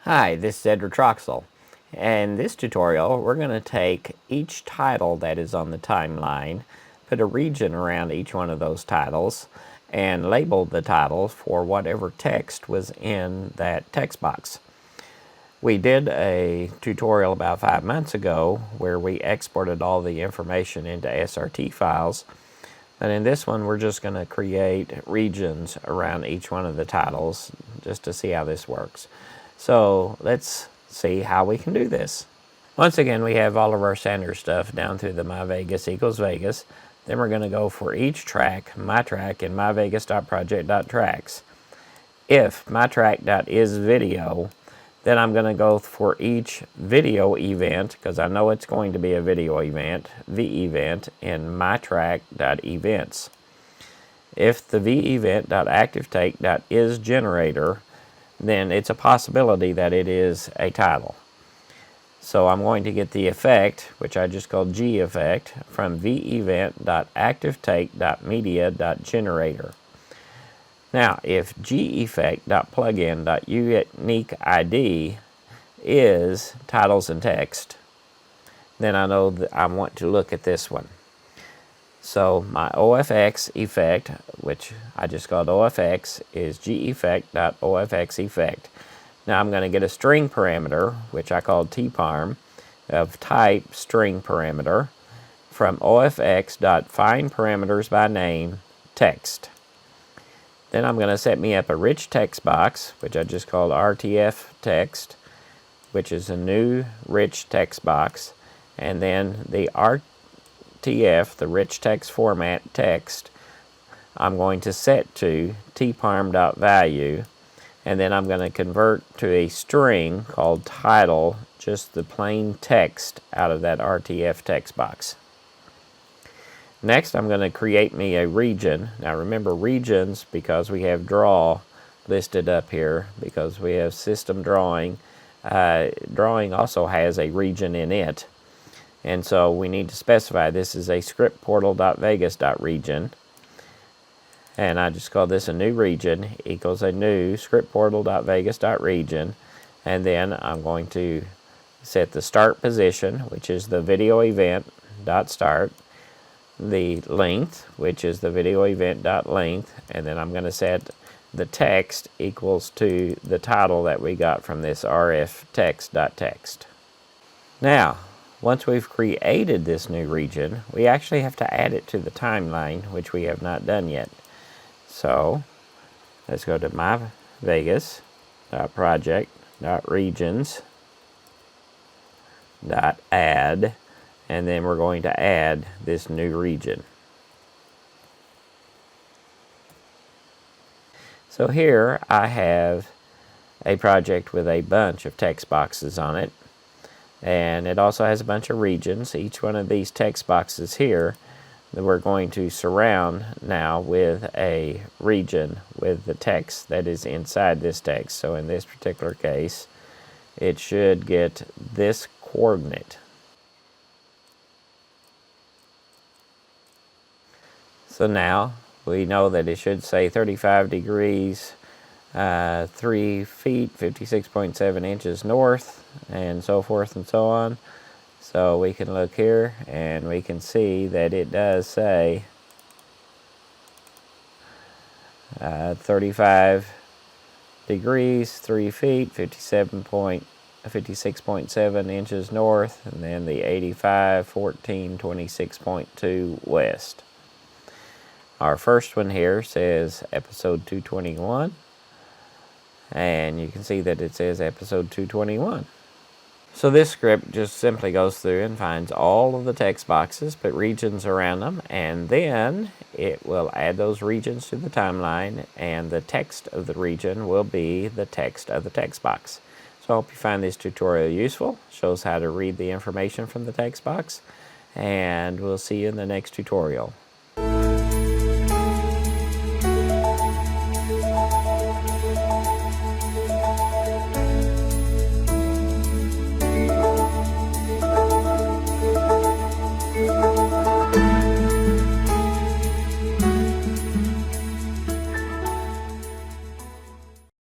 Hi, this is Edward Troxel. In this tutorial, we're going to take each title that is on the timeline, put a region around each one of those titles, and label the titles for whatever text was in that text box. We did a tutorial about 5 months ago where we exported all the information into SRT files. And in this one, we're just going to create regions around each one of the titles just to see how this works. So let's see how we can do this. Once again, we have all of our standard stuff down through the myVegas equals Vegas. Then we're going to go for each track, my track, in myvegas.project.tracks. If mytrack.isVideo, then I'm going to go for each video event, because I know it's going to be a video event, v-event, in mytrack.events. If the v-event.activeTake.isGenerator, then it's a possibility that it is a title. So I'm going to get the effect, which I just called G effect, from v-event.activetake.media.generator. Now, if geffect.plugin.uniqueID is titles and text, then I know that I want to look at this one. So my OFX effect, which I just called OFX, is geffect.ofxeffect. Now I'm going to get a string parameter, which I called tparm, of type string parameter, from ofx.findParametersByName text. Then I'm going to set me up a rich text box, which I just called RTF text, which is a new rich text box, and then the RTF, the rich text format text, I'm going to set to tparm.value, and then I'm going to convert to a string called title, just the plain text out of that RTF text box. Next, I'm going to create me a region. Now remember, regions, because we have draw listed up here, because we have system drawing. Drawing also has a region in it. And so we need to specify this is a scriptportal.vegas.region. And I just call this a new region equals a new scriptportal.vegas.region. And then I'm going to set the start position, which is the video event.start. The length, which is the video event.length, and then I'm going to set the text equals to the title that we got from this rf text.text. Now, once we've created this new region, we actually have to add it to the timeline, which we have not done yet. So let's go to myvegas.project.regions.add, and then we're going to add this new region. So here I have a project with a bunch of text boxes on it, and it also has a bunch of regions. Each one of these text boxes here that we're going to surround now with a region with the text that is inside this text. So in this particular case, it should get this coordinate. So now we know that it should say 35 degrees, 3 feet, 56.7 inches north, and so forth and so on. So we can look here and we can see that it does say 35 degrees, 3 feet, 56.7 inches north, and then the 85, 14, 26.2 west. Our first one here says episode 221, and you can see that it says episode 221. So this script just simply goes through and finds all of the text boxes, put regions around them, and then it will add those regions to the timeline, and the text of the region will be the text of the text box. So I hope you find this tutorial useful. It shows how to read the information from the text box, and we'll see you in the next tutorial.